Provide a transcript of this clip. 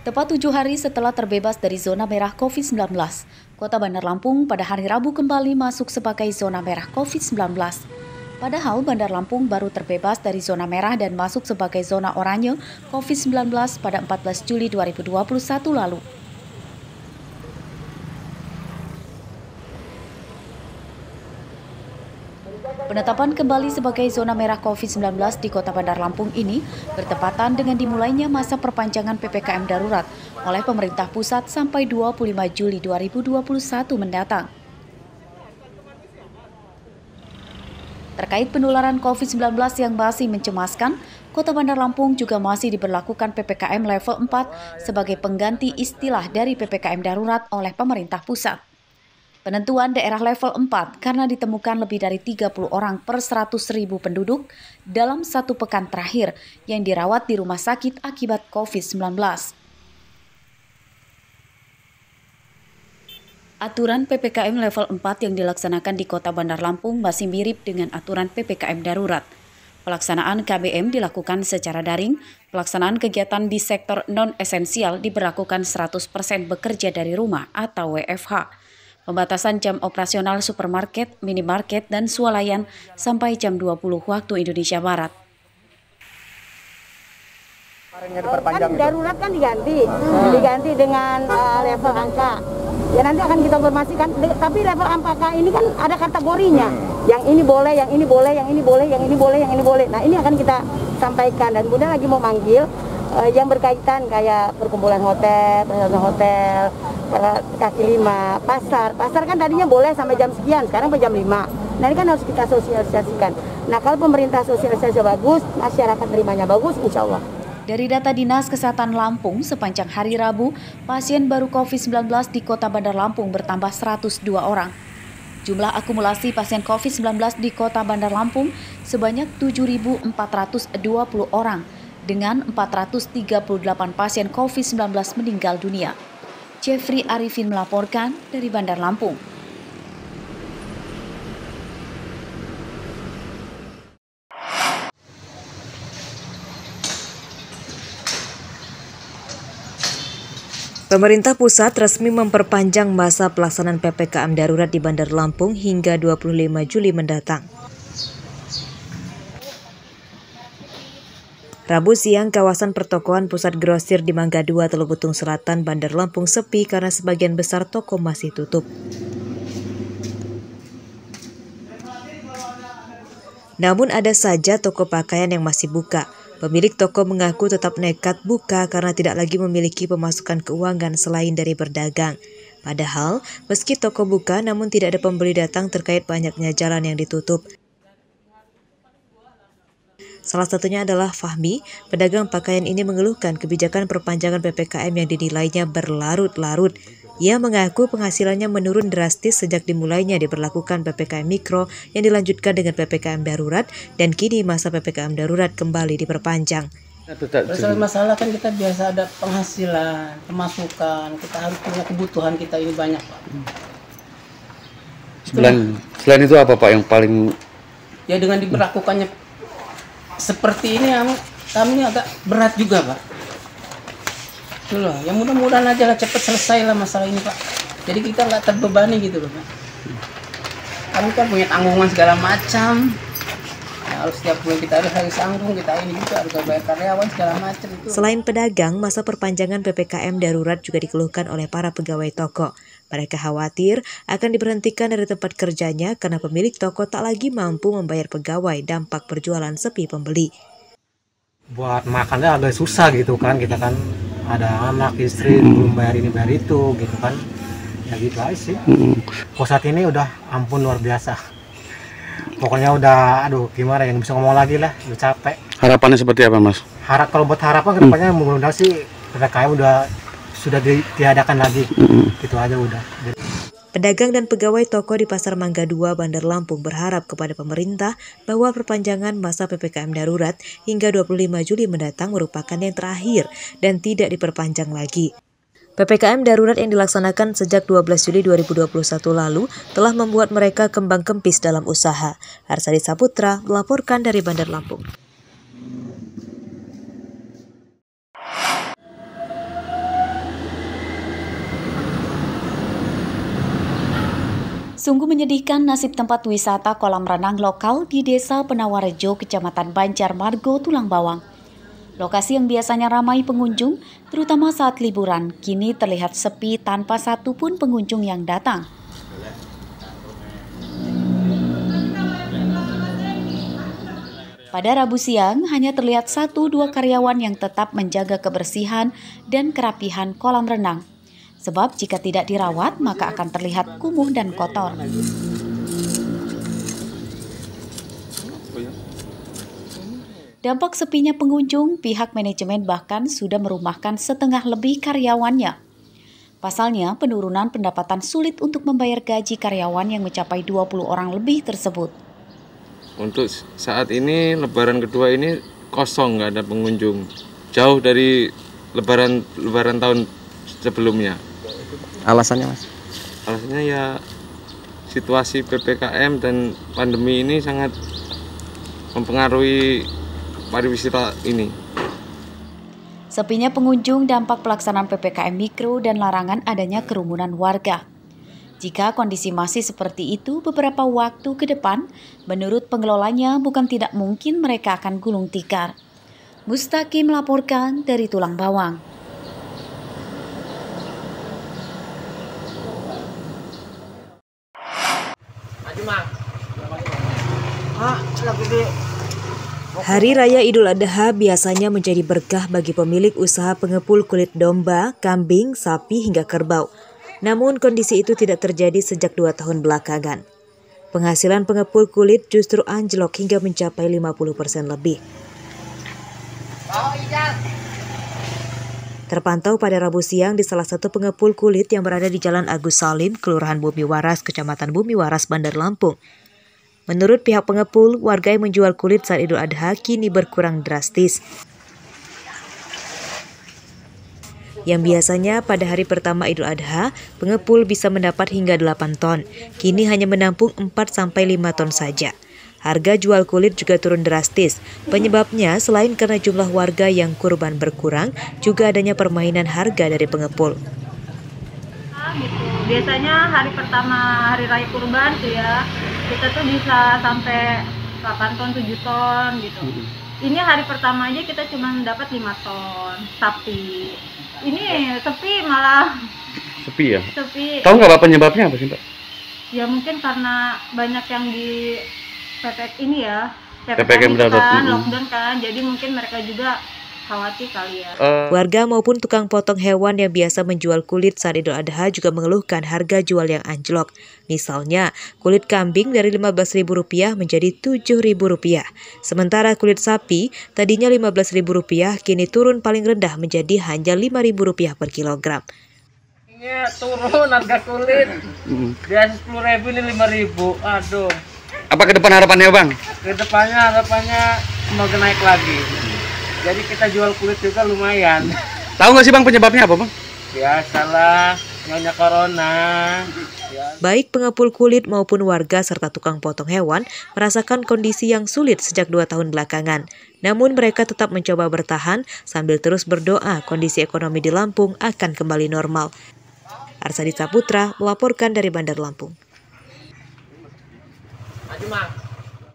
Tepat 7 hari setelah terbebas dari zona merah COVID-19, Kota Bandar Lampung pada hari Rabu kembali masuk sebagai zona merah COVID-19. Padahal Bandar Lampung baru terbebas dari zona merah dan masuk sebagai zona oranye COVID-19 pada 14 Juli 2021 lalu. Penetapan kembali sebagai zona merah COVID-19 di Kota Bandar Lampung ini bertepatan dengan dimulainya masa perpanjangan PPKM darurat oleh pemerintah pusat sampai 25 Juli 2021 mendatang. Terkait penularan COVID-19 yang masih mencemaskan, Kota Bandar Lampung juga masih diberlakukan PPKM level 4 sebagai pengganti istilah dari PPKM darurat oleh pemerintah pusat. Penentuan daerah level 4 karena ditemukan lebih dari 30 orang per 100.000 penduduk dalam satu pekan terakhir yang dirawat di rumah sakit akibat COVID-19. Aturan PPKM level 4 yang dilaksanakan di Kota Bandar Lampung masih mirip dengan aturan PPKM darurat. Pelaksanaan KBM dilakukan secara daring, pelaksanaan kegiatan di sektor non-esensial diberlakukan 100% bekerja dari rumah atau WFH. Pembatasan jam operasional supermarket, minimarket, dan swalayan sampai jam 20 waktu Indonesia Barat. Kan darurat kan diganti dengan level angka. Ya nanti akan kita informasikan, tapi level angka ini kan ada kategorinya. Yang ini boleh, yang ini boleh, yang ini boleh, yang ini boleh, yang ini boleh. Nah ini akan kita sampaikan dan kemudian lagi mau manggil yang berkaitan kayak perkumpulan hotel, kaki lima, pasar kan tadinya boleh sampai jam sekian, sekarang sampai jam 5. Nah ini kan harus kita sosialisasikan. Nah kalau pemerintah sosialisasi bagus, masyarakat terimanya bagus, insya Allah. Dari data Dinas Kesehatan Lampung, sepanjang hari Rabu, pasien baru COVID-19 di Kota Bandar Lampung bertambah 102 orang. Jumlah akumulasi pasien COVID-19 di Kota Bandar Lampung sebanyak 7.420 orang, dengan 438 pasien COVID-19 meninggal dunia. Jeffrey Arifin melaporkan dari Bandar Lampung. Pemerintah pusat resmi memperpanjang masa pelaksanaan PPKM darurat di Bandar Lampung hingga 25 Juli mendatang. Rabu siang, kawasan pertokoan Pusat Grosir di Mangga 2, Teluk Betung Selatan, Bandar Lampung sepi karena sebagian besar toko masih tutup. Namun ada saja toko pakaian yang masih buka. Pemilik toko mengaku tetap nekat buka karena tidak lagi memiliki pemasukan keuangan selain dari berdagang. Padahal, meski toko buka namun tidak ada pembeli datang terkait banyaknya jalan yang ditutup. Salah satunya adalah Fahmi, pedagang pakaian ini mengeluhkan kebijakan perpanjangan PPKM yang dinilainya berlarut-larut. Ia mengaku penghasilannya menurun drastis sejak dimulainya diberlakukan PPKM Mikro yang dilanjutkan dengan PPKM Darurat dan kini masa PPKM Darurat kembali diperpanjang. Masalah kan kita biasa ada penghasilan, pemasukan, kita harus punya kebutuhan kita ini banyak, Pak. Selain itu apa Pak yang paling... Ya dengan diberlakukannya seperti ini kami agak berat juga, Pak. Itu loh, ya mudah-mudahan aja lah cepat selesai lah masalah ini, Pak. Jadi kita nggak terbebani gitu loh, Pak. Kami kan punya tanggungan segala macam. Ya, harus setiap bulan kita harus tanggung, kita ini juga harus bayar karyawan segala macam itu. Selain pedagang, masa perpanjangan PPKM darurat juga dikeluhkan oleh para pegawai toko. Mereka khawatir akan diberhentikan dari tempat kerjanya karena pemilik toko tak lagi mampu membayar pegawai, dampak berjualan sepi pembeli. Buat makannya agak susah gitu kan, kita kan ada anak, istri, belum bayar ini bayar itu gitu kan. Ya gitu aja sih. Kok saat ini udah ampun luar biasa. Pokoknya udah aduh gimana yang bisa ngomong lagi lah, udah capek. Harapannya seperti apa Mas? Kalau buat harapan kedepannya mudah-mudahan sih PPKM sudah ditiadakan lagi. Gitu aja udah. Pedagang dan pegawai toko di Pasar Mangga 2, Bandar Lampung berharap kepada pemerintah bahwa perpanjangan masa PPKM darurat hingga 25 Juli mendatang merupakan yang terakhir dan tidak diperpanjang lagi. PPKM darurat yang dilaksanakan sejak 12 Juli 2021 lalu telah membuat mereka kembang kempis dalam usaha. Arsadi Saputra melaporkan dari Bandar Lampung. Sungguh menyedihkan nasib tempat wisata kolam renang lokal di Desa Penawarejo, Kecamatan Banjarmargo, Tulang Bawang. Lokasi yang biasanya ramai pengunjung, terutama saat liburan, kini terlihat sepi tanpa satupun pengunjung yang datang. Pada Rabu siang, hanya terlihat 1-2 karyawan yang tetap menjaga kebersihan dan kerapihan kolam renang. Sebab jika tidak dirawat, maka akan terlihat kumuh dan kotor. Dampak sepinya pengunjung, pihak manajemen bahkan sudah merumahkan setengah lebih karyawannya. Pasalnya, penurunan pendapatan sulit untuk membayar gaji karyawan yang mencapai 20 orang lebih tersebut. Untuk saat ini, lebaran kedua ini kosong, nggak ada pengunjung. Jauh dari lebaran tahun sebelumnya. Alasannya, Mas? Alasannya ya situasi PPKM dan pandemi ini sangat mempengaruhi pariwisata ini. Sepinya pengunjung dampak pelaksanaan PPKM Mikro dan larangan adanya kerumunan warga. Jika kondisi masih seperti itu beberapa waktu ke depan, menurut pengelolanya bukan tidak mungkin mereka akan gulung tikar. Mustaqi melaporkan dari Tulang Bawang. Hari Raya Idul Adha biasanya menjadi berkah bagi pemilik usaha pengepul kulit domba, kambing, sapi hingga kerbau. Namun kondisi itu tidak terjadi sejak 2 tahun belakangan. Penghasilan pengepul kulit justru anjlok hingga mencapai 50% lebih. Terpantau pada Rabu siang di salah satu pengepul kulit yang berada di Jalan Agus Salim, Kelurahan Bumi Waras, Kecamatan Bumi Waras, Bandar Lampung. Menurut pihak pengepul, warga yang menjual kulit saat Idul Adha kini berkurang drastis. Yang biasanya pada hari pertama Idul Adha, pengepul bisa mendapat hingga 8 ton. Kini hanya menampung 4-5 ton saja. Harga jual kulit juga turun drastis. Penyebabnya selain karena jumlah warga yang kurban berkurang, juga adanya permainan harga dari pengepul. Gitu. Biasanya hari pertama hari raya kurban tuh ya, kita tuh bisa sampai 8 ton, 7 ton gitu. Ini hari pertama aja kita cuma dapat 5 ton sapi. Ini sepi malah. Sepi ya? Sepi. Tahu nggak Bapak penyebabnya apa sih, Pak? Ya mungkin karena banyak yang di ini ya, PPKM kan, lockdown kan, jadi mungkin mereka juga khawatir kali ya. Warga maupun tukang potong hewan yang biasa menjual kulit saat Idul Adha juga mengeluhkan harga jual yang anjlok. Misalnya, kulit kambing dari Rp15.000 menjadi Rp7.000. Sementara kulit sapi tadinya Rp15.000 kini turun paling rendah menjadi hanya Rp5.000 per kilogram. Ini turun harga kulit. Biasa 10.000 ini 5.000. Aduh. Apa ke depan harapannya, Bang? Kedepannya harapannya semoga naik lagi. Jadi kita jual kulit juga lumayan. Tahu nggak sih Bang penyebabnya apa, Bang? Biasalah, nyonya corona. Baik pengepul kulit maupun warga serta tukang potong hewan merasakan kondisi yang sulit sejak 2 tahun belakangan. Namun mereka tetap mencoba bertahan sambil terus berdoa kondisi ekonomi di Lampung akan kembali normal. Arsadi Saputra melaporkan dari Bandar Lampung. Maju, Mang.